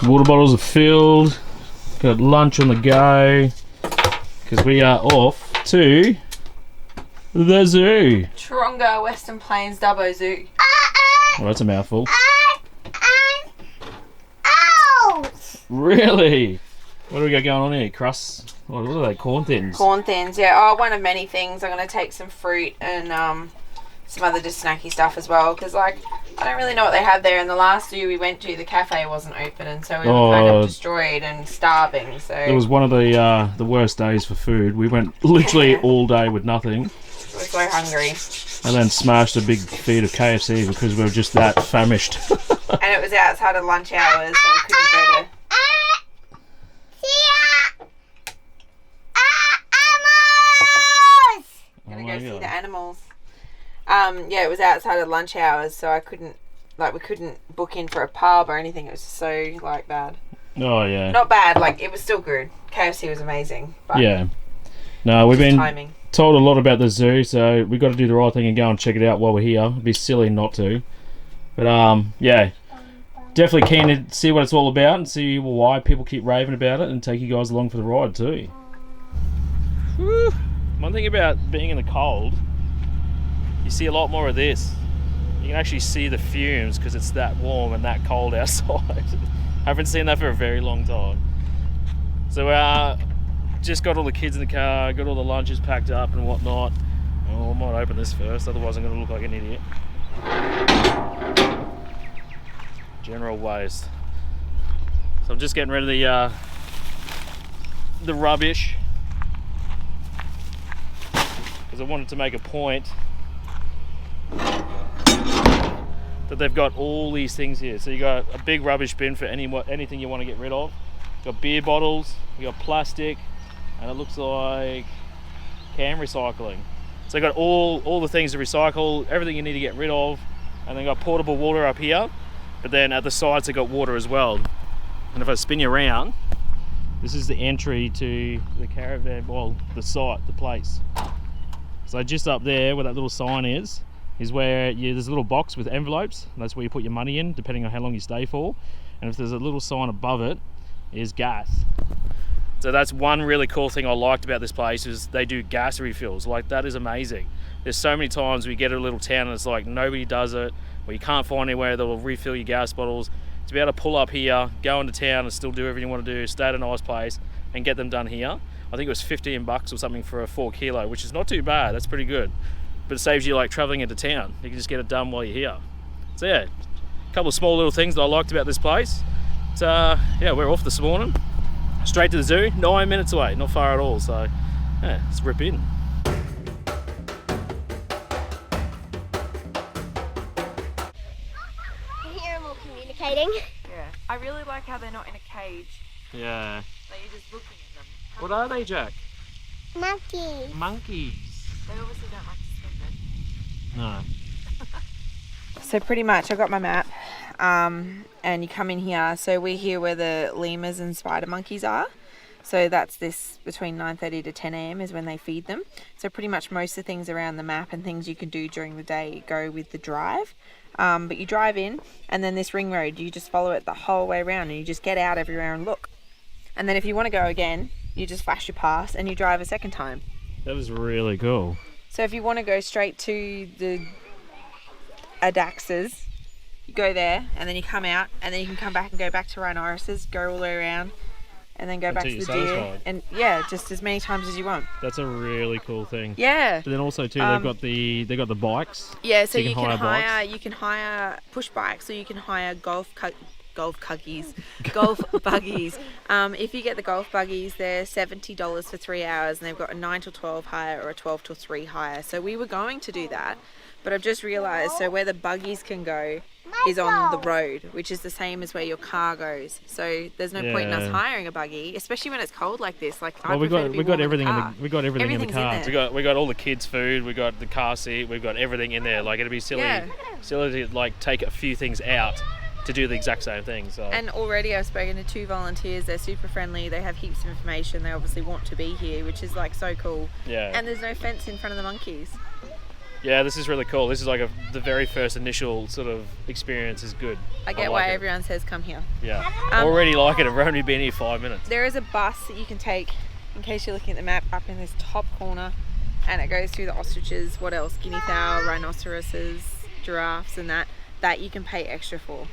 Water bottles are filled. Got lunch on the go because we are off to the zoo. Taronga, Western Plains, Dubbo Zoo. Oh, that's a mouthful. Really? What do we got going on here? Crusts? What are they? Corn thins? Corn thins, yeah. Oh, one of many things. I'm going to take some fruit and some other just snacky stuff as well, because like I don't really know what they have there. And the last zoo we went to, the cafe wasn't open, and so we were kind of destroyed and starving. So it was one of the worst days for food. We went literally all day with nothing. We were so hungry. And then smashed a big feed of KFC because we were just that famished. And it was outside of lunch hours, so we couldn't go to. Gonna go see the animals. Yeah, it was outside of lunch hours, so we couldn't book in for a pub or anything. It was so like bad. Oh yeah. Not bad, like it was still good. KFC was amazing. But yeah. No, we've been timing. Told a lot about the zoo, so we've got to do the right thing and go and check it out while we're here. It'd be silly not to. But yeah, definitely keen to see what it's all about and see why people keep raving about it and take you guys along for the ride too. Whew. One thing about being in the cold, you see a lot more of this. You can actually see the fumes because it's that warm and that cold outside. Haven't seen that for a very long time. So just got all the kids in the car, got all the lunches packed up and whatnot. Oh, I might open this first, otherwise I'm going to look like an idiot. General waste. So I'm just getting rid of the rubbish because I wanted to make a point that they've got all these things here. So you got a big rubbish bin for anything you want to get rid of. Got beer bottles, you got plastic, and it looks like can recycling. So they got all the things to recycle, everything you need to get rid of, and they got portable water up here. But then at the sides they got water as well. And if I spin you around, this is the entry to the caravan, well, the site, the place. So just up there where that little sign is where there's a little box with envelopes, and that's where you put your money in, depending on how long you stay for. And if there's a little sign above it, is gas. So that's one really cool thing I liked about this place is they do gas refills. Like, that is amazing. There's so many times we get to a little town and it's like nobody does it, or you can't find anywhere that will refill your gas bottles. To be able to pull up here, go into town and still do everything you want to do, stay at a nice place and get them done here. I think it was $15 or something for a 4 kilo, which is not too bad. That's pretty good. But it saves you like traveling into town. You can just get it done while you're here. So yeah, a couple of small little things that I liked about this place. So yeah, we're off this morning. Straight to the zoo, 9 minutes away, not far at all. So yeah, let's rip in. I hear them all communicating. Yeah, I really like how they're not in a cage. Yeah. Like you're just looking at them. What are they, Jack? Monkeys. Monkeys. They obviously don't like to spend it. No. So pretty much, I got my map, and you come in here. So we're here where the lemurs and spider monkeys are. So that's this between 9:30 to 10 a.m. is when they feed them. So pretty much most of the things around the map and things you can do during the day go with the drive. But you drive in, and then this ring road, you just follow it the whole way around, and you just get out everywhere and look. And then if you want to go again, you just flash your pass and you drive a second time. That was really cool. So if you want to go straight to the Adaxes, you go there and then you come out, and then you can come back and go back to rhinoceroses, go all the way around, and then go back to the deer. And yeah, just as many times as you want. That's a really cool thing. Yeah. But then also too, they've got the bikes. Yeah, so you can hire push bikes, or you can hire golf buggies. If you get the golf buggies, they're $70 for 3 hours, and they've got a 9 till 12 hire or a 12 till 3 hire. So we were going to do that, but I've just realised, so where the buggies can go is on the road, which is the same as where your car goes. So there's no point in us hiring a buggy, especially when it's cold like this. Like, well, we got everything in the car. We got all the kids' food, we got the car seat, we've got everything in there. Like, it'd be silly to like take a few things out to do the exact same thing. So. And already I've spoken to 2 volunteers. They're super friendly. They have heaps of information. They obviously want to be here, which is like so cool. Yeah. And there's no fence in front of the monkeys. Yeah, this is really cool. This is like the very first initial sort of experience is good. I get why everyone says come here. Yeah. Already like it. I've only been here 5 minutes. There is a bus that you can take, in case you're looking at the map, up in this top corner, and it goes through the ostriches, what else, guinea fowl, rhinoceroses, giraffes and that you can pay extra for.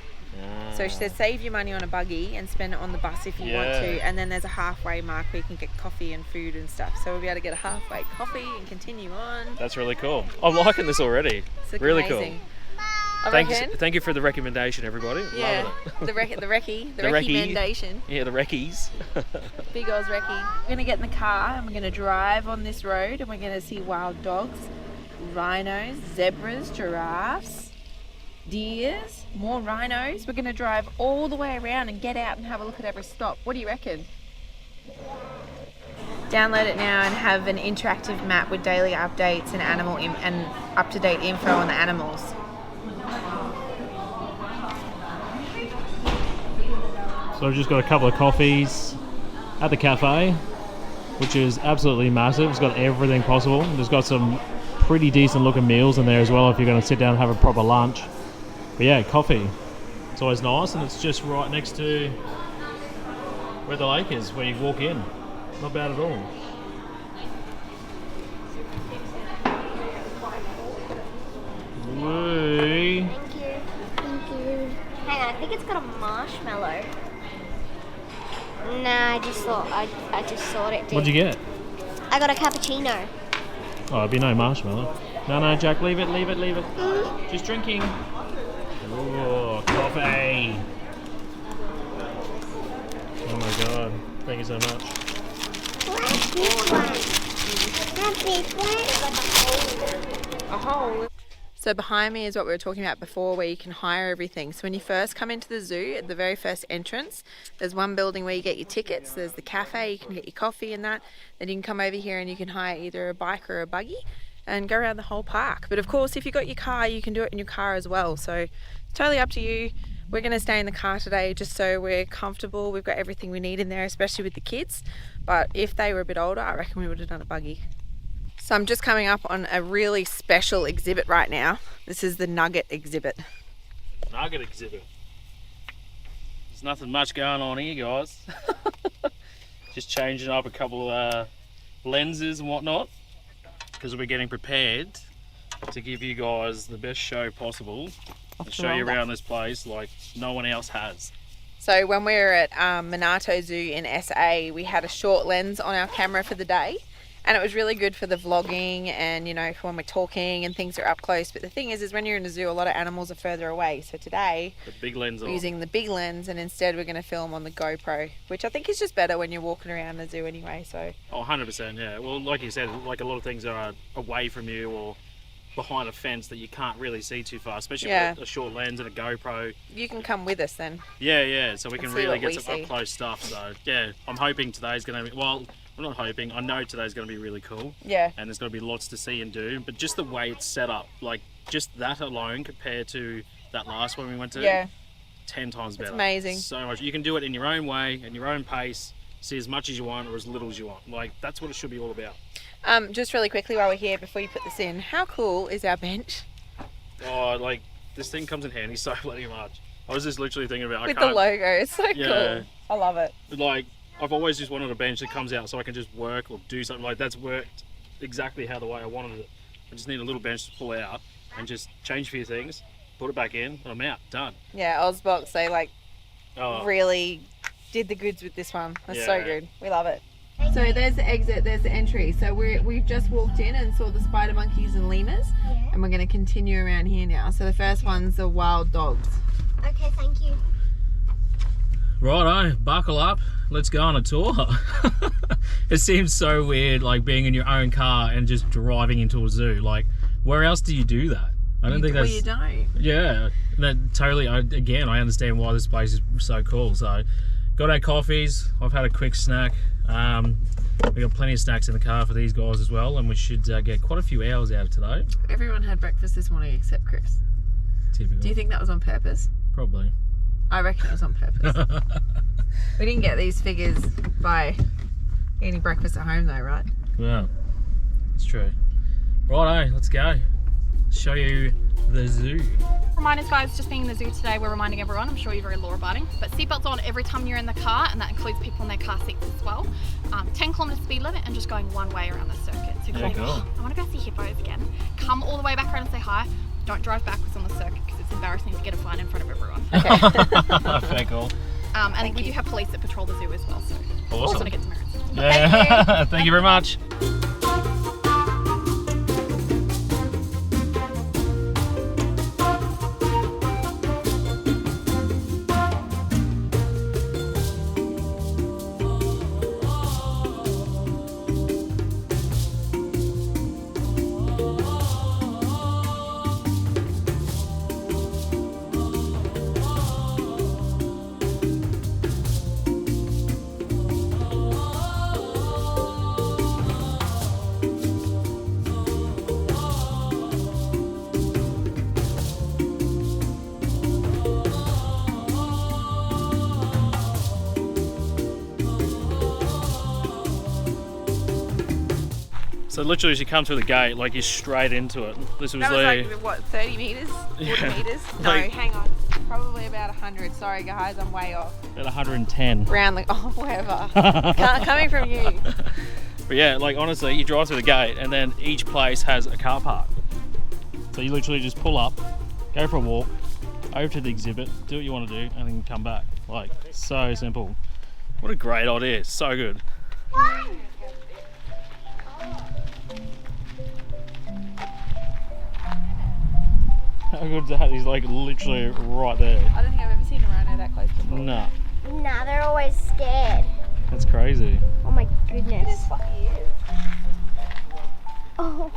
So she said save your money on a buggy and spend it on the bus if you want to, and then there's a halfway mark where you can get coffee and food and stuff, so we'll be able to get a halfway coffee and continue on. That's really cool. I'm liking this already. It's really amazing. Cool. Thank you for the recommendation, everybody. Yeah, loving it. the recommendation. Yeah, the recce's. Big Oz recce. We're going to get in the car and we're going to drive on this road and we're going to see wild dogs, rhinos, zebras, giraffes, deers, more rhinos. We're going to drive all the way around and get out and have a look at every stop. What do you reckon? Download it now and have an interactive map with daily updates and and up-to-date info on the animals. So I've just got a couple of coffees at the cafe, which is absolutely massive. It's got everything possible. It's got some pretty decent looking meals in there as well if you're going to sit down and have a proper lunch. But yeah, coffee. It's always nice, and it's just right next to where the lake is, where you walk in. Not bad at all. Whee. Thank you. Thank you. Hang on, I think it's got a marshmallow. Nah, I just thought it did. What'd you get? I got a cappuccino. Oh, it'd be no marshmallow. No, Jack, leave it. Just drinking. Oh, coffee. Oh my god. Thank you so much. What's this one? That's one. A hole. So behind me is what we were talking about before, where you can hire everything. So when you first come into the zoo, at the very first entrance, there's one building where you get your tickets. There's the cafe, you can get your coffee and that. Then you can come over here and you can hire either a bike or a buggy and go around the whole park. But of course, if you've got your car, you can do it in your car as well. So it's totally up to you. We're going to stay in the car today just so we're comfortable. We've got everything we need in there, especially with the kids. But if they were a bit older, I reckon we would have done a buggy. So I'm just coming up on a really special exhibit right now. This is the nugget exhibit. Nugget exhibit. There's nothing much going on here, guys. Just changing up a couple of lenses and whatnot, because we're getting prepared to give you guys the best show possible. And show you around this place like no one else has. So when we were at Minato Zoo in SA, we had a short lens on our camera for the day. And it was really good for the vlogging and, you know, for when we're talking and things are up close. But the thing is when you're in a zoo, a lot of animals are further away. So today, the big lens we're using the big lens, and instead we're going to film on the GoPro, which I think is just better when you're walking around the zoo anyway. So. Oh, 100%, yeah. Well, like you said, like a lot of things are away from you or behind a fence that you can't really see too far, especially with a short lens and a GoPro. You can come with us then. Yeah. So we can really get some up close stuff. So yeah, I'm hoping today's going to be, well, I'm not hoping, I know today's going to be really cool. Yeah. And there's going to be lots to see and do, but just the way it's set up, like just that alone compared to that last one we went to, 10 times better. It's amazing. So much. You can do it in your own way, in your own pace, see as much as you want or as little as you want. Like, that's what it should be all about. Just really quickly while we're here, before you put this in, how cool is our bench? Oh, like, this thing comes in handy so bloody much. I was just literally thinking about with the logo, it's so cool. I love it. Like, I've always just wanted a bench that comes out so I can just work or do something. Like, that's worked exactly how the way I wanted it. I just need a little bench to pull out and just change a few things, put it back in, and I'm out, done. Yeah, Ozbox, they like really did the goods with this one. That's so good. We love it. So there's the exit, there's the entry. So we've just walked in and saw the spider monkeys and lemurs, and we're going to continue around here now. So the first one's the wild dogs. Okay, thank you. Righto, buckle up, let's go on a tour. It seems so weird, like being in your own car and just driving into a zoo. Like, where else do you do that? I don't think that's... Well, you don't. Yeah, that totally, again, I understand why this place is so cool. So, got our coffees, I've had a quick snack. We got plenty of snacks in the car for these guys as well, and we should get quite a few hours out of today. Everyone had breakfast this morning except Chris. Typical. Do you think that was on purpose? Probably. I reckon it was on purpose. We didn't get these figures by eating breakfast at home though, right? Yeah, it's true. Righto, let's go. Show you the zoo. Reminders guys, just being in the zoo today, we're reminding everyone, I'm sure you're very law abiding, but seatbelts on every time you're in the car, and that includes people in their car seats as well. 10 kilometre speed limit and just going one way around the circuit. So Yeah, cool. I want to go see hippos again. Come all the way back around and say hi. Don't drive backwards on the circuit because it's embarrassing to get a fine in front of everyone. Okay. Fair call. And we do have police that patrol the zoo as well, so Awesome. also to get some errands. Yeah. Thank you very much. So literally as you come through the gate, like you're straight into it. This was That was the... like, what, 30 metres? 40 Yeah. metres? No, Like- hang on. Probably about 100. Sorry guys, I'm way off. at 110. Round the, oh, whatever. Coming from you. But yeah, like honestly, you drive through the gate and then each place has a car park. So you literally just pull up, go for a walk, over to the exhibit, do what you want to do, and then come back. Like, so simple. What a great idea, so good. How good is that? He's like literally right there. I don't think I've ever seen a rhino that close before. Nah, Nah, they're always scared. that's crazy. Oh my goodness. He is. Oh.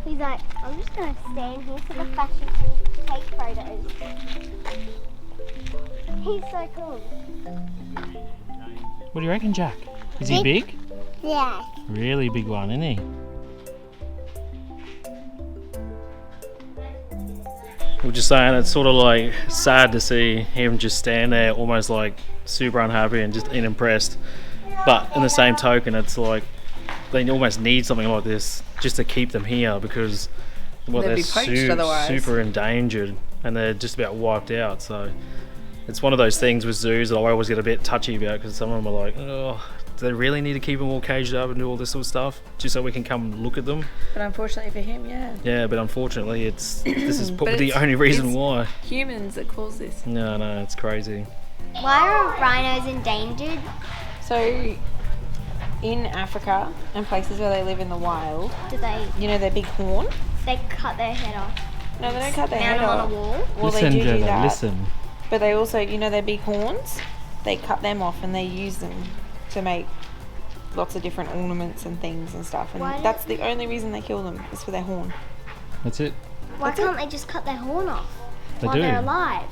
He's like, I'm just gonna stand here for the fashion and take photos. He's so cool. What do you reckon, Jack? Is he big? Yeah. Really big one, isn't he? We're just saying it's sort of like sad to see him just stand there almost like super unhappy and just unimpressed. But in the same token, it's like they almost need something like this just to keep them here because well, They'd they're be poached otherwise. super endangered and they're just about wiped out. So it's one of those things with zoos that I always get a bit touchy about because some of them are like, oh, do they really need to keep them all caged up and do all this sort of stuff just so we can come look at them? But unfortunately for him, yeah. Yeah, but unfortunately, this is But probably the it's- only reason it's- why. Humans that cause this. No, it's crazy. Why are rhinos endangered? So, in Africa and places where they live in the wild, Do they their big horn? cut their head off? No, they don't cut their Mount head them off. on a wall? Well, they do that. listen. But they also, their big horns, they cut them off and they use them to make lots of different ornaments and things and stuff. And Why that's the only reason they kill them, is for their horn. That's it. Why That's it. can't they just cut their horn off They while do. they're alive?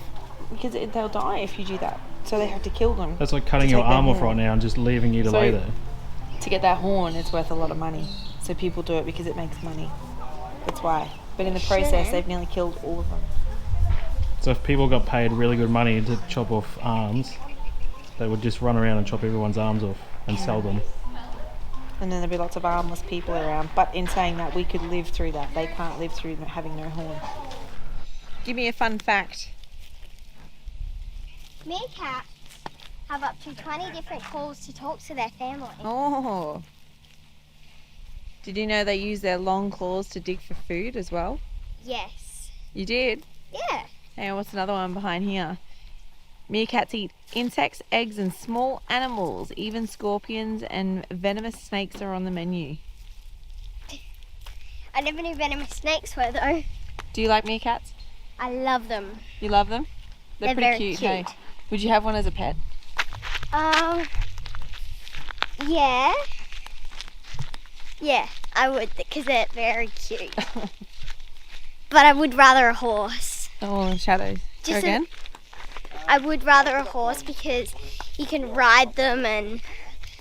Because they'll die if you do that. So they have to kill them. That's like cutting To your take their arm off horn. right now and just leaving you to So- lay there. To get that horn, it's worth a lot of money. So people do it because it makes money. That's why. But in the process, Shouldn't. they've nearly killed all of them. So if people got paid really good money to chop off arms, they would just run around and chop everyone's arms off and sell them. And then there'd be lots of armless people around. But in saying that, we could live through that. They can't live through having no horn. Give me a fun fact. Meerkats have up to 20 different calls to talk to their family. Oh. Did you know they use their long claws to dig for food as well? Yes. You did? Yeah. Hey, what's another one behind here? Meerkats eat insects, eggs, and small animals. Even scorpions and venomous snakes are on the menu. I never knew venomous snakes were though. Do you like meerkats? I love them. You love them? They're pretty very cute, cute. hey? Would you have one as a pet? Yeah. Yeah, I would because they're very cute. But I would rather a horse. Oh, shadows. Go Just a- again? I would rather a horse because you can ride them and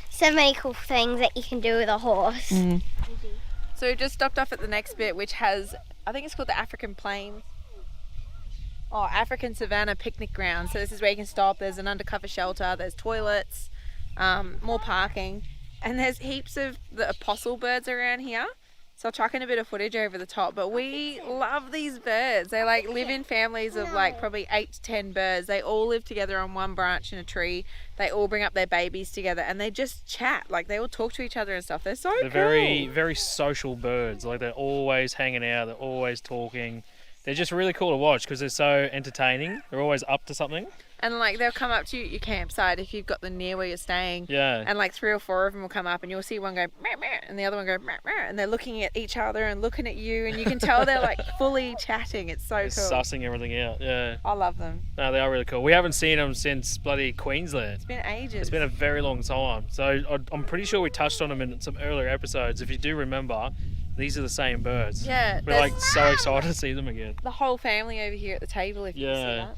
so many cool things that you can do with a horse. Mm. So we just stopped off at the next bit, which has, I think it's called the African Plains. Oh, African Savannah picnic ground. So this is where you can stop. There's an undercover shelter. There's toilets, more parking, and there's heaps of the apostle birds around here. So I'll chuck in a bit of footage over the top, but we love these birds. They like live in families of like probably 8 to 10 birds. They all live together on one branch in a tree. They all bring up their babies together and they just chat. Like they all talk to each other and stuff. They're so cool. They're very, very social birds. Like they're always hanging out. They're always talking. They're just really cool to watch because they're so entertaining. They're always up to something. And like they'll come up to you at your campsite if you've got them near where you're staying. Yeah. And like 3 or 4 of them will come up and you'll see one go meow, meow, and the other one go meow, meow, and they're looking at each other and looking at you and you can tell they're like fully chatting. It's so They're cool. sussing everything out. Yeah. I love them. No, they are really cool. We haven't seen them since bloody Queensland. It's been ages. It's been a very long time. So I'm pretty sure we touched on them in some earlier episodes. If you do remember, these are the same birds. Yeah. We're like so excited to see them again. the whole family over here at the table if you can see Yeah. that.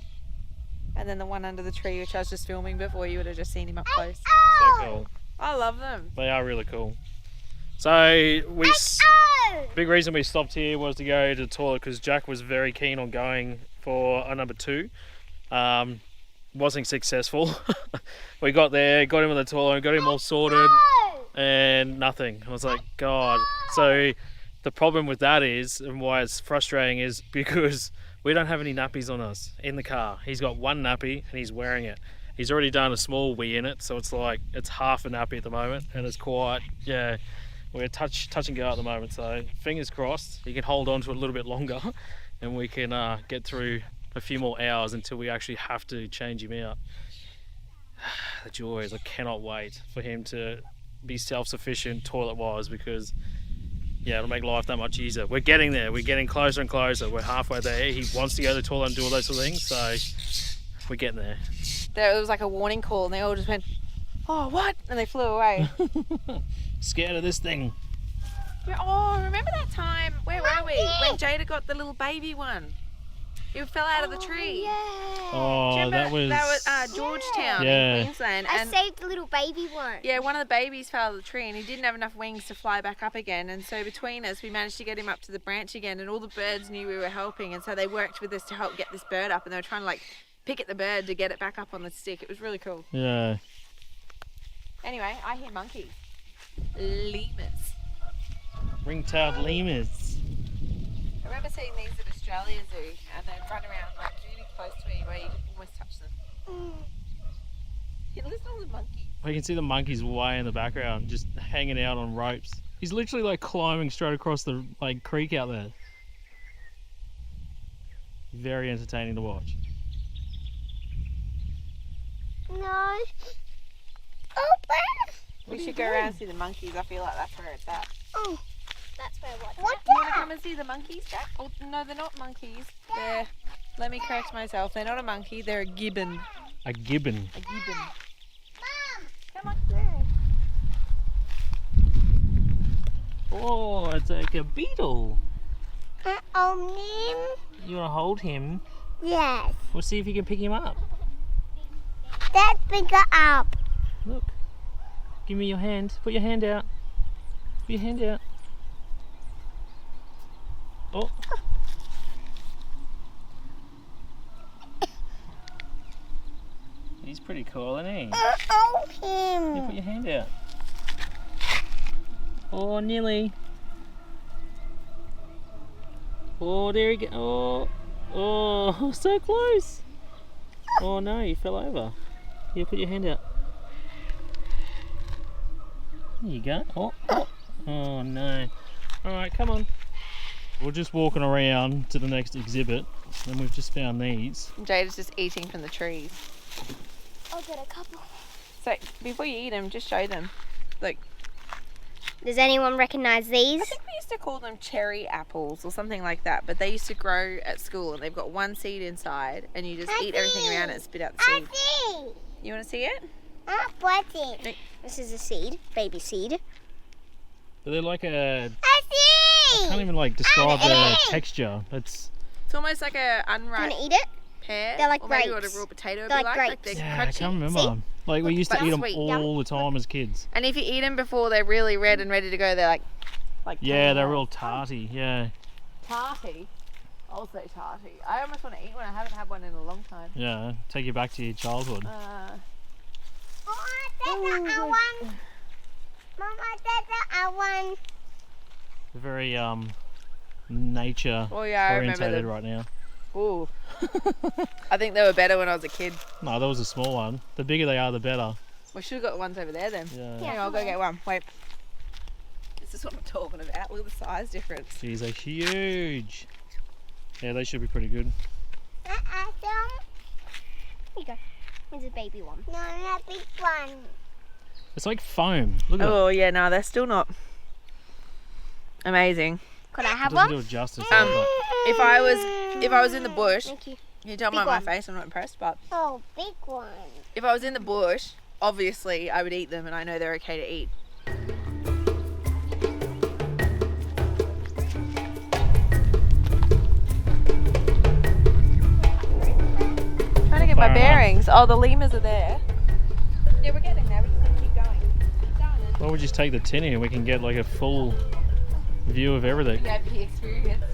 And then the one under the tree which I was just filming before, you would have just seen him up close. So cool. I love them. They are really cool. So big reason we stopped here was to go to the toilet because Jack was very keen on going for a number 2. Wasn't successful. We got there, got him in the toilet, got him all sorted, and nothing. I was like, God. So the problem with that is, and why it's frustrating, is because we don't have any nappies on us in the car. He's got one nappy and he's wearing it. He's already done a small wee in it, so it's like it's half a nappy at the moment, and it's quite, yeah, we're touch and go at the moment. So fingers crossed he can hold on to it a little bit longer and we can get through a few more hours until we actually have to change him out. The joys, I cannot wait for him to be self-sufficient toilet wise, because yeah, it'll make life that much easier. We're getting there, we're getting closer and closer, we're halfway there. He wants to go to the toilet and do all those sort of things, so we're getting there. There was like a warning call and they all just went, oh, what? And they flew away. Scared of this thing. Oh, remember that time, where were we? When Jada got the little baby one. He fell out of the tree. Yeah. Oh, that was Georgetown Yeah. in Queensland. I And saved the little baby one. yeah, one of the babies fell out of the tree and he didn't have enough wings to fly back up again. And so between us, we managed to get him up to the branch again, and all the birds knew we were helping. And so they worked with us to help get this bird up, and they were trying to like pick at the bird to get it back up on the stick. It was really cool. Yeah. Anyway, I hear monkeys. Lemurs. Ring-tailed lemurs. I remember seeing these at Australia Zoo, and they run around like really close to me where you can almost touch them. You listen to all the monkeys. You can see the monkeys way in the background, just hanging out on ropes. He's literally like climbing straight across the like creek out there. Very entertaining to watch. No. We should go around and see the monkeys. I feel like that's where it's at. Oh, that's where You want to come and see the monkeys, Jack? Oh, no, they're not monkeys. They're, let me correct myself. They're not a monkey. They're a gibbon. A gibbon. A gibbon. Come on, there. Oh, it's like a beetle. Oh, You want to hold him? yes. We'll see if you can pick him up. That's bigger up. Look. Give me your hand. Put your hand out. Put your hand out. Oh. He's pretty cool, isn't he? Oh, You him. put your hand out. Oh, nearly. Oh, there he go. Oh, so close. Oh no, you fell over. Here, put your hand out. There you go. Oh no. Alright, come on. We're just walking around to the next exhibit, and we've just found these. Jada's just eating from the trees. I'll get a couple. So before you eat them, just show them. Look, Does anyone recognize these? I think we used to call them cherry apples or something like that, but they used to grow at school and they've got one seed inside and you just eat everything around it and spit out the seed. see. You want to see it? This is a seed, baby seed. But they're like a... I see. I can't even like describe the texture. It's almost like a Want unripe to eat it? pear. They're like or maybe what a grapes. raw potato would They're be like like. grapes. They're yeah, I crunchy. can't remember. See? Like we used to But eat them sweet. all the time as kids. And if you eat them before they're really red and ready to go, they're like Yeah, they're real tarty. Yeah. tarty. Also tarty. I almost want to eat one. I haven't had one in a long time. Yeah, take you back to your childhood. Mama, there's a one. Mama, there's a one. Very nature Oh yeah, I remember orientated them. right now. Ooh. I think they were better when I was a kid. No, that was a small one. The bigger they are, the better. We should have got ones over there then. Yeah. Hang on, I'll go get one. Wait. This is what I'm talking about. Look at the size difference. These are huge. Yeah, they should be pretty good. Here you go. Here's a baby one. No, not a big one. It's like foam. Look at Oh yeah, no, they're still not amazing. Could I it. have Doesn't one? do it justice. If I was in the bush, Thank you. you tell Big by my one. face I'm not impressed, but Oh, big one. if I was in the bush, obviously I would eat them and I know they're okay to eat. Trying to get my Far enough. bearings. Oh, the lemurs are there. Yeah, we're getting there. We just have to keep going. Keep going. Why don't we just take the tinny and we can get like a full view of everything. VIP experience.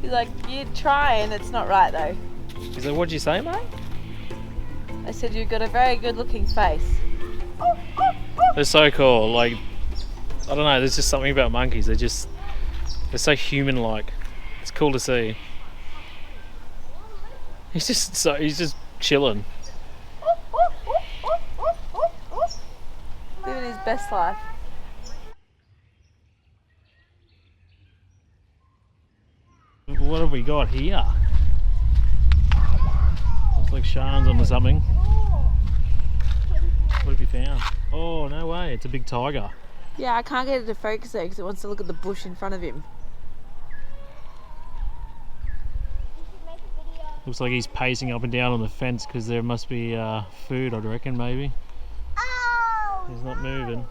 He's like, you try and it's not right though. He's like, what'd you say, mate? I said you've got a very good looking face. They're so cool. Like, I don't know, there's just something about monkeys. They're so human-like. It's cool to see. He's just chilling. Living his best life. What have we got here? Looks like Sean's onto something. What have you found? Oh, no way, it's a big tiger. Yeah, I can't get it to focus though because it wants to look at the bush in front of him. Looks like he's pacing up and down on the fence because there must be food, I'd reckon, maybe. Oh! He's not moving.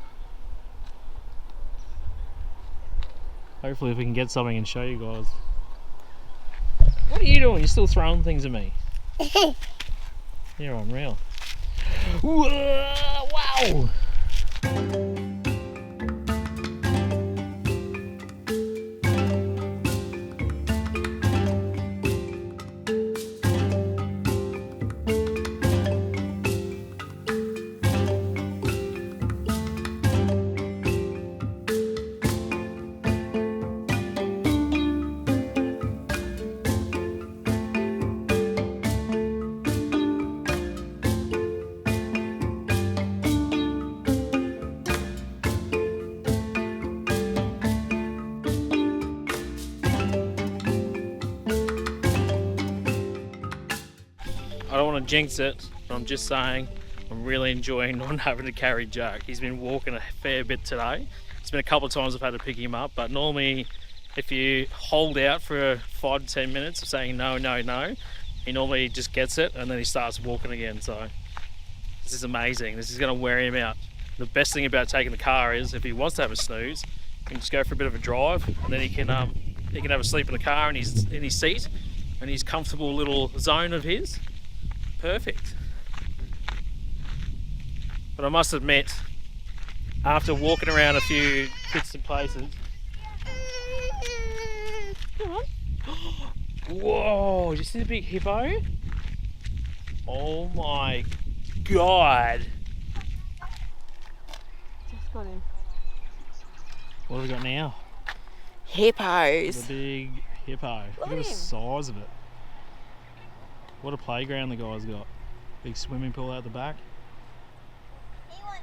Hopefully if we can get something and show you guys. What are you doing? You're still throwing things at me. You're unreal. Wow! I don't want to jinx it, but I'm just saying I'm really enjoying not having to carry Jack. He's been walking a fair bit today. It's been a couple of times I've had to pick him up, but normally if you hold out for 5 to 10 minutes of saying no, no, no, he normally just gets it and then he starts walking again. So this is amazing. This is going to wear him out. The best thing about taking the car is if he wants to have a snooze, he can just go for a bit of a drive and then he can have a sleep in the car in his seat in his comfortable little zone of his. Perfect. But I must admit, after walking around a few bits and places, whoa, did you see the big hippo? Oh my god. Just got him. What have we got now? Hippos. The big hippo. Look at the him. size of it. What a playground the guy's got. Big swimming pool out the back. He wants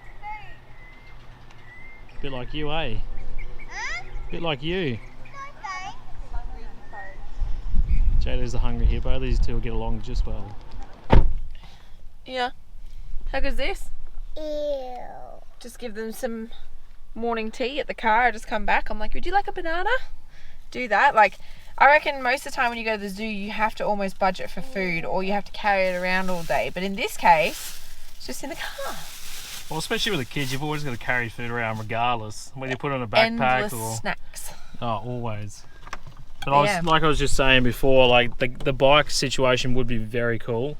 food. Bit like you, eh? Huh? Bit like you. Okay. Jada's the hungry hippo. These two will get along just well. Yeah. How good's this? Ew. Just give them some morning tea at the car. I just come back. I'm like, would you like a banana? Do that. Like, I reckon most of the time when you go to the zoo, you have to almost budget for food or you have to carry it around all day. But in this case, it's just in the car. Well, especially with the kids, you've always got to carry food around regardless. When you put on a backpack Endless snacks. Oh, always. But I was just saying before, like the bike situation would be very cool.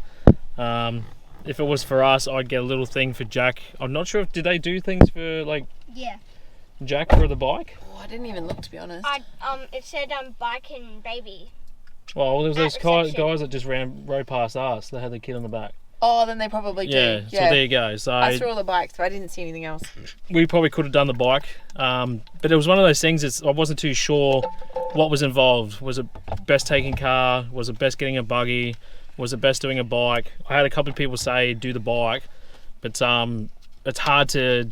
If it was for us, I'd get a little thing for Jack. I'm not sure if did they do things for like Jack for the bike. Oh, I didn't even look, to be honest. It said bike and baby. Well, there was those guys that just rode past us. They had the kid on the back. Oh, then they probably do. Yeah, so there you go. So I saw all the bikes, but I didn't see anything else. We probably could have done the bike, but it was one of those things. I wasn't too sure what was involved. Was it best taking car? Was it best getting a buggy? Was it best doing a bike? I had a couple of people say do the bike, but it's hard to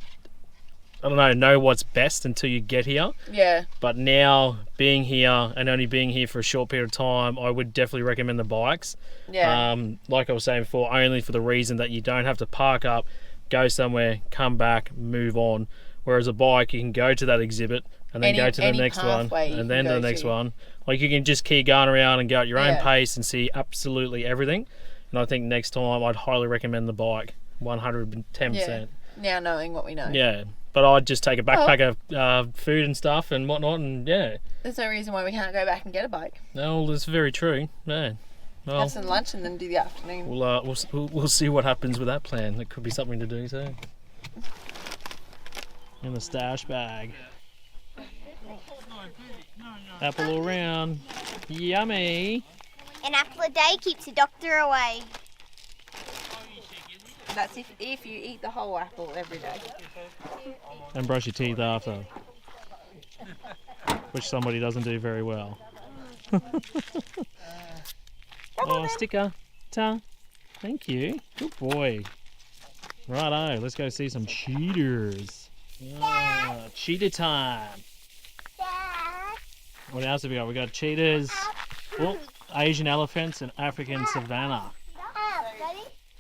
know what's best until you get here. Yeah. But now being here and only being here for a short period of time, I would definitely recommend the bikes. Yeah. Like I was saying before, only for the reason that you don't have to park up, go somewhere, come back, move on. Whereas a bike, you can go to that exhibit and then go to the next one and then to the next one. Like you can just keep going around and go at your own pace and see absolutely everything. And I think next time I'd highly recommend the bike, 110%. Now knowing what we know. Yeah. But I'd just take a backpack of food and stuff and whatnot, and There's no reason why we can't go back and get a bike. No, that's very true. Yeah. Well, have some lunch and then do the afternoon. We'll see what happens with that plan. That could be something to do too. In the stash bag. Apple all round. Yummy. An apple a day keeps the doctor away. That's if you eat the whole apple every day. And brush your teeth after. Which somebody doesn't do very well. Oh, sticker. Ta. Thank you. Good boy. Righto, let's go see some cheaters. Cheetah time. What else have we got? We got cheetahs, Asian elephants, and African Savannah.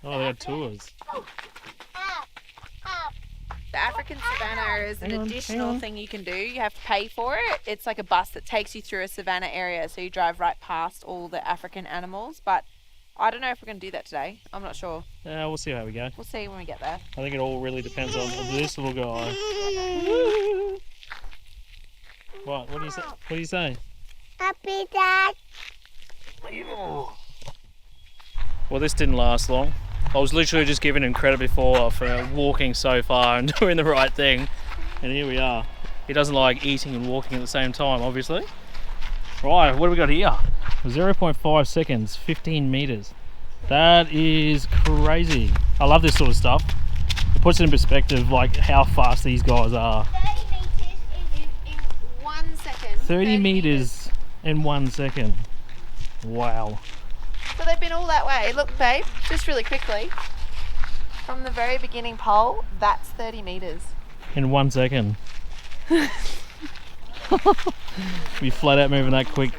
Oh, they got tours. The African Savannah is an additional thing you can do. You have to pay for it. It's like a bus that takes you through a savannah area, so you drive right past all the African animals. But I don't know if we're going to do that today. I'm not sure. Yeah, we'll see how we go. We'll see when we get there. I think it all really depends on this little guy. What? What do you say? What do you say? Happy Dad. Well, this didn't last long. I was literally just giving him credit before for walking so far and doing the right thing. And here we are. He doesn't like eating and walking at the same time, obviously. Right, what do we got here? 0.5 seconds, 15 meters. That is crazy. I love this sort of stuff. It puts it in perspective, like how fast these guys are. 30 meters in 1 second. 30 meters in 1 second. Wow. So they've been all that way. Look, babe, just really quickly. From the very beginning pole, that's 30 meters. In 1 second. Be flat out moving that quick.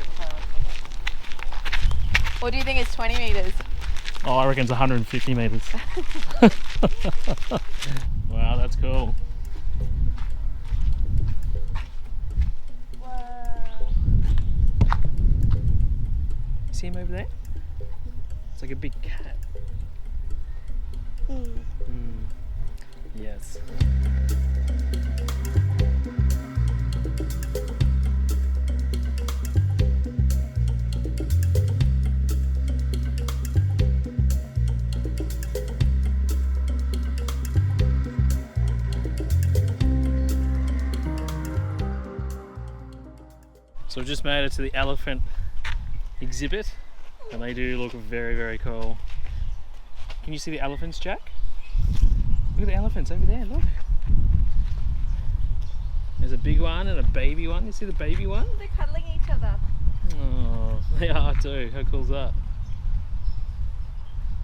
Or do you think it's 20 meters? Oh, I reckon it's 150 meters. Wow, that's cool. See him over there? It's like a big cat. Yes. So we've just made it to the elephant exhibit, and they do look very, very cool. Can you see the elephants, Jack? Look at the elephants over there, look. There's a big one and a baby one. You see the baby one? They're cuddling each other. Oh, they are too. How cool is that?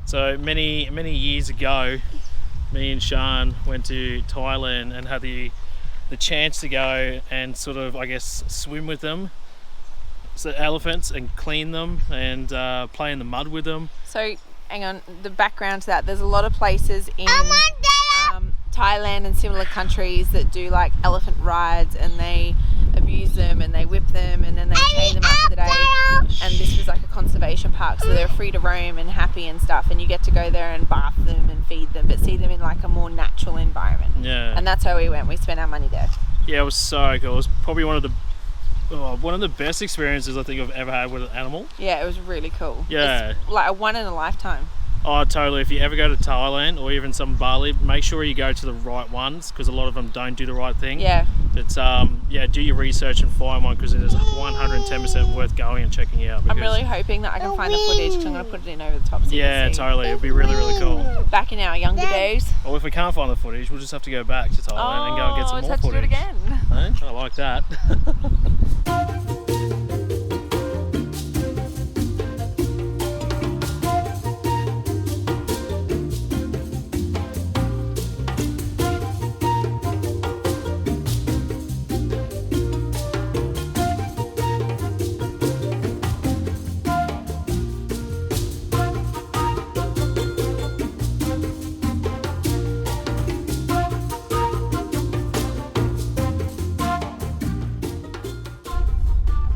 So many years ago, me and Sean went to Thailand and had the chance to go and sort of, I guess, swim with them, so elephants, and clean them and play in the mud with them. So, hang on, the background to that, there's a lot of places in Thailand and similar countries that do like elephant rides, and they abuse them and they whip them and then they chain them up for the day. And this was like a conservation park, so they're free to roam and happy and stuff, and you get to go there and bath them and feed them, but see them in like a more natural environment. Yeah. And that's how we went. We spent our money there. Yeah, it was so cool. It was probably one of the best experiences I think I've ever had with an animal. Yeah, it was really cool. Yeah. It's like a one in a lifetime. Oh, totally. If you ever go to Thailand or even some Bali, make sure you go to the right ones, because a lot of them don't do the right thing. Yeah. It's do your research and find one, because it is 110% worth going and checking out. I'm really hoping that I can find the footage, because I'm going to put it in over the top so you Yeah, can see. totally. It'd be really, really cool. Back in our younger days. Well, if we can't find the footage, we'll just have to go back to Thailand and go and get some just more have footage. to do it again. I like that.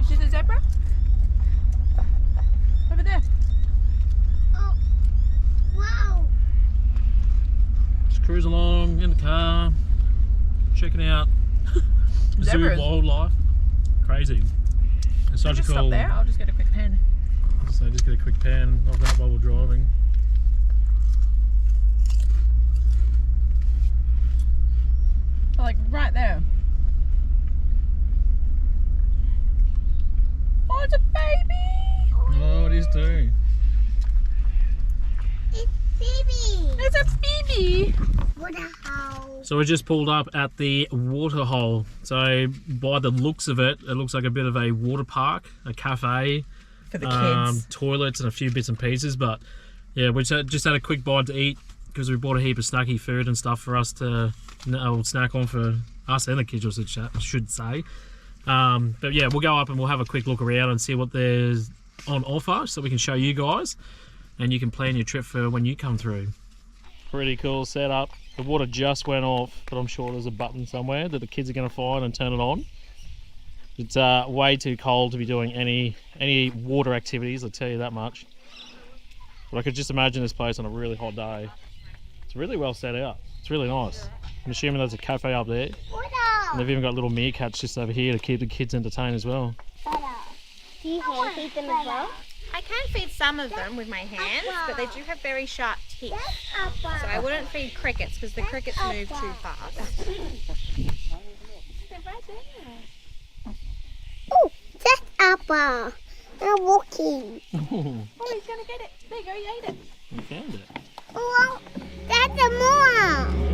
Is this a zebra? Over there. Oh, wow. Just cruise along in the car, checking out zoo Zebras. wildlife. Crazy. It's such a Just cool. stop there. I'll just get a quick pan. So just get a quick pan of that while we're driving. Oh, like right there. Oh, it's a baby. Oh, it is too. It's baby. It's a baby. What a house. So we just pulled up at the water hole. So by the looks of it, it looks like a bit of a water park, a cafe, For the kids. toilets and a few bits and pieces. But yeah, we just had a quick bite to eat, because we bought a heap of snacky food and stuff for us to snack on, for us and the kids, I should say. But yeah, we'll go up and we'll have a quick look around and see what there's on offer, so we can show you guys and you can plan your trip for when you come through. Pretty cool setup. The water just went off, but I'm sure there's a button somewhere that the kids are going to find and turn it on. It's way too cold to be doing any water activities, I'll tell you that much. But I could just imagine this place on a really hot day. It's really well set out. It's really nice. I'm assuming there's a cafe up there. And they've even got little meerkats just over here to keep the kids entertained as well. Do you hand feed them as well? I can feed some of them with my hands, but they do have very sharp teeth. So I wouldn't feed crickets, because the crickets move too fast. Oh, that's Appa. I'm walking. Oh, he's gonna get it. There you go, you ate it. You found it. Oh, that's a more.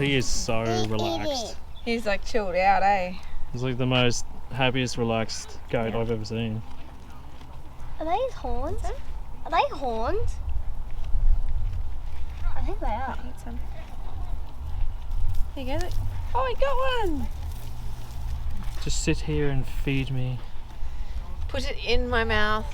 he is so relaxed. He's like chilled out, eh? He's like the most happiest, relaxed goat I've ever seen. Are they his horns? Are they horns? I think they are. Eat some. Here you go. Oh, I got one! Just sit here and feed me. Put it in my mouth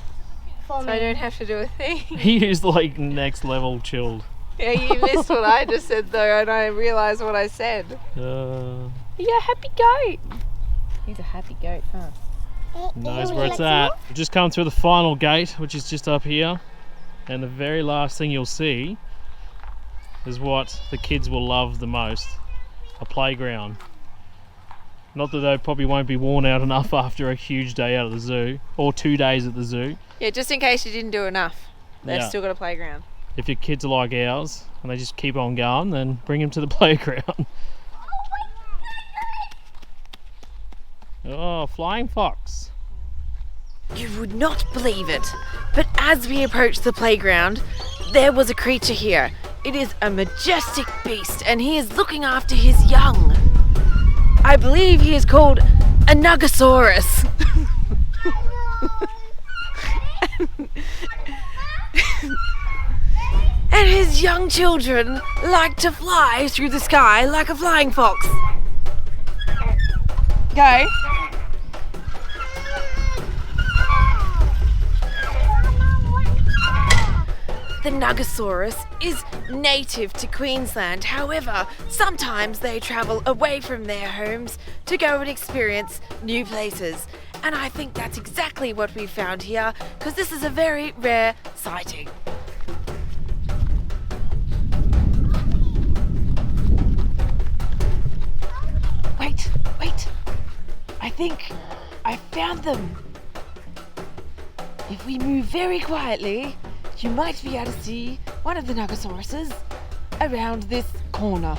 For so me. I don't have to do a thing. He is like next level chilled. Yeah, you missed what I just said though, and I realised what I said. Yeah, happy goat. He's a happy goat, huh? Knows where it's at. We've just come through the final gate, which is just up here. And the very last thing you'll see is what the kids will love the most. A playground. Not that they probably won't be worn out enough after a huge day out of the zoo. Or 2 days at the zoo. Yeah, just in case you didn't do enough. They've Yeah. still got a playground. If your kids are like ours and they just keep on going, then bring them to the playground. Oh, flying fox. You would not believe it, but as we approached the playground, there was a creature here. It is a majestic beast, and he is looking after his young. I believe he is called a Nuggasaurus. And his young children like to fly through the sky like a flying fox. Go. The Nuggasaurus is native to Queensland. However, sometimes they travel away from their homes to go and experience new places. And I think that's exactly what we found here, because this is a very rare sighting. Wait. I think I found them. If we move very quietly, you might be able to see one of the Nuggasauruses around this corner.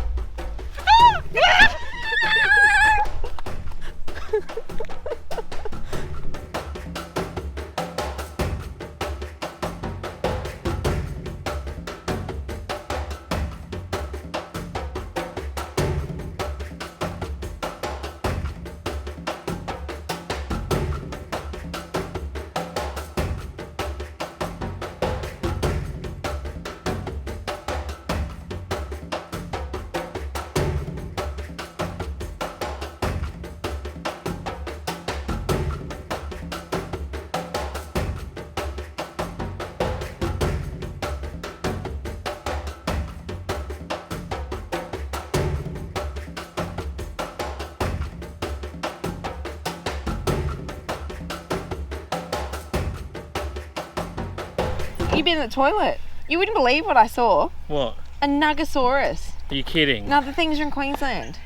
You've been in the toilet. You wouldn't believe what I saw. What? A Nuggasaurus. Are you kidding? No, the things are in Queensland.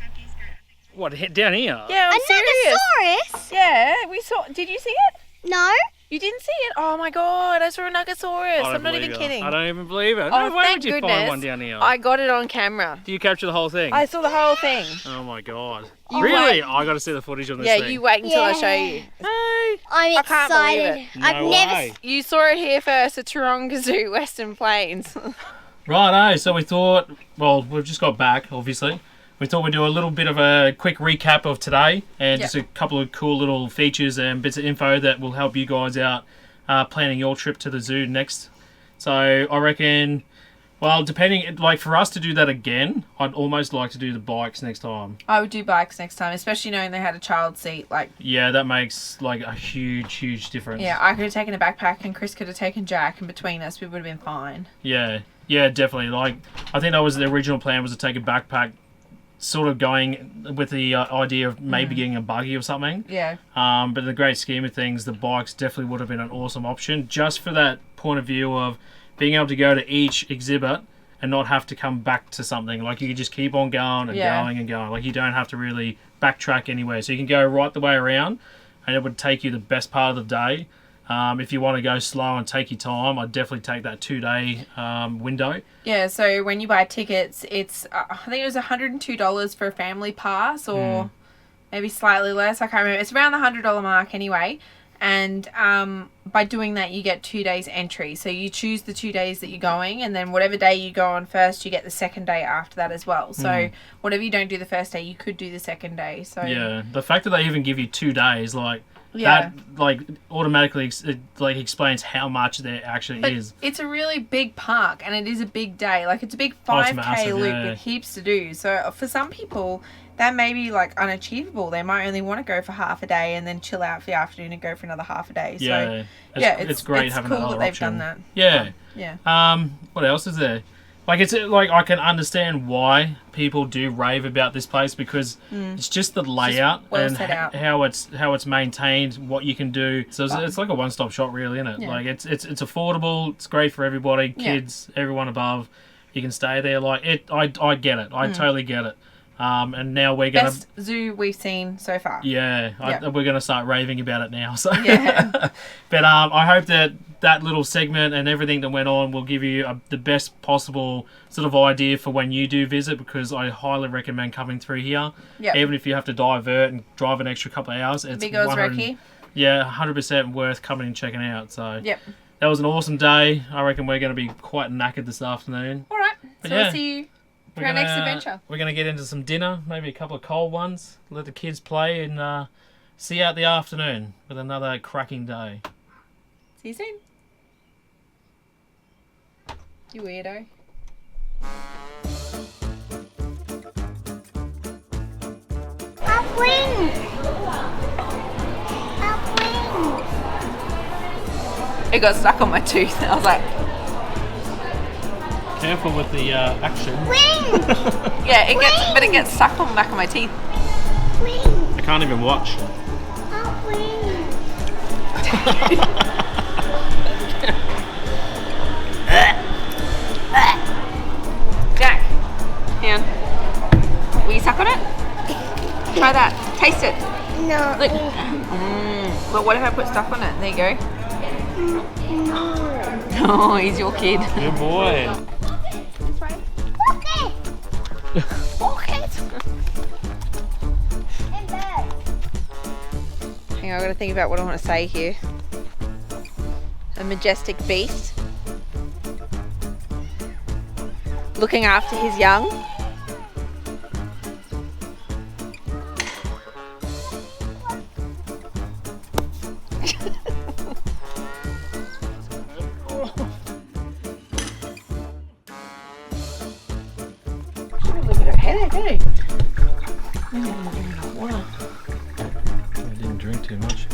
What, down here? Yeah, I'm A serious. Nuggasaurus? Yeah, we saw. Did you see it? No. You didn't see it? Oh my god, I saw a Nuggasaurus. I'm not even kidding. I don't even believe it. Oh, No way thank would you goodness. find one down here? I got it on camera. Do you capture the whole thing? I saw the whole thing. Oh my god. You Really? wait. I got to see the footage on this Yeah, thing. you wait until I show Yeah. you. Hey! I'm I can't believe excited. it. I've No never. way. You saw it here first at Taronga Zoo, Western Plains. Righto, so we thought, well, we've just got back, obviously. We thought we'd do a little bit of a quick recap of today and just a couple of cool little features and bits of info that will help you guys out planning your trip to the zoo next. So I reckon, well, depending, like for us to do that again, I'd almost like to do the bikes next time. I would do bikes next time, especially knowing they had a child seat. Like, Yeah, that makes like a huge difference. yeah, I could have taken a backpack and Chris could have taken Jack, and between us, we would have been fine. Yeah, definitely. Like, I think that was the original plan, was to take a backpack, sort of going with the idea of maybe getting a buggy or something. Yeah. But in the great scheme of things, the bikes definitely would have been an awesome option, just for that point of view of being able to go to each exhibit and not have to come back to something. Like, you can just keep on going and going and going. Like, you don't have to really backtrack anywhere. So you can go right the way around, and it would take you the best part of the day. If you want to go slow and take your time, I'd definitely take that 2-day window. Yeah, so when you buy tickets, it's, I think it was $102 for a family pass, or maybe slightly less, I can't remember. It's around the $100 mark anyway. And by doing that, you get 2 days entry. So you choose the 2 days that you're going, and then whatever day you go on first, you get the second day after that as well. So whatever you don't do the first day, you could do the second day. So yeah, the fact that they even give you 2 days, like Yeah. that, like automatically explains how much there actually But is. it's a really big park, and it is a big day. Like, it's a big Oh, it's 5K massive, loop yeah. with heaps to do. So for some people, that may be like unachievable. They might only want to go for half a day and then chill out for the afternoon and go for another half a day. So Yeah, it's great having cool that other that they've option. done that. Yeah. Yeah. What else is there? Like, it's like I can understand why people do rave about this place, because it's just the layout well and set out. how it's maintained, what you can do. So it's like a one-stop shop, really, isn't it? Yeah. Like, it's affordable. It's great for everybody, Yeah. kids, everyone above. You can stay there. Like, I get it. I totally get it. And now we're gonna. Best zoo we've seen so far. Yeah, Yeah. we're gonna start raving about it now. So Yeah. but I hope that little segment and everything that went on will give you the best possible sort of idea for when you do visit, because I highly recommend coming through here. Yep. Even if you have to divert and drive an extra couple of hours, it's Big Oz Recce. Yeah, 100% worth coming and checking out. So Yep. that was an awesome day. I reckon we're going to be quite knackered this afternoon. All right. But So yeah. we'll see you for our next adventure. We're going to get into some dinner, maybe a couple of cold ones, let the kids play, and see you out the afternoon with another cracking day. See you soon. You weirdo. Upwind! Upwind! It got stuck on my tooth. I was like, Careful with the action. Wind! yeah, it gets stuck on the back of my teeth. Wind! I can't even watch. Upwind! Jack, hang on. Will you suck on it? Try that. Taste it. No. Look. But what if I put stuff on it? There you go. Oh, he's your kid. Good boy. Okay. Okay. And back. Hang on, I've got to think about what I want to say here. A majestic beast. Looking after his young. Hey. I didn't drink too much.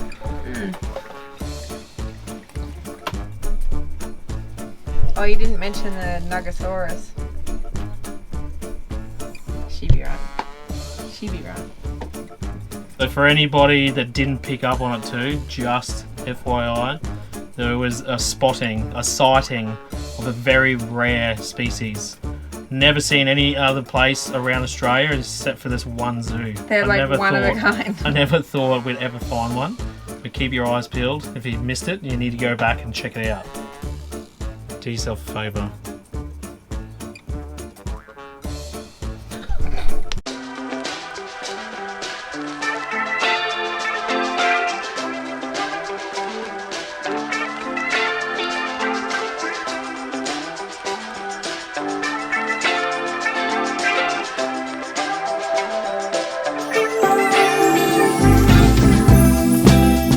Oh, you didn't mention the Nuggasaurus. She be right. So for anybody that didn't pick up on it too, just FYI, there was a sighting of a very rare species. Never seen any other place around Australia except for this one zoo. They're like one of a kind. I never thought we'd ever find one. But keep your eyes peeled. If you missed it, you need to go back and check it out. Do yourself a favour.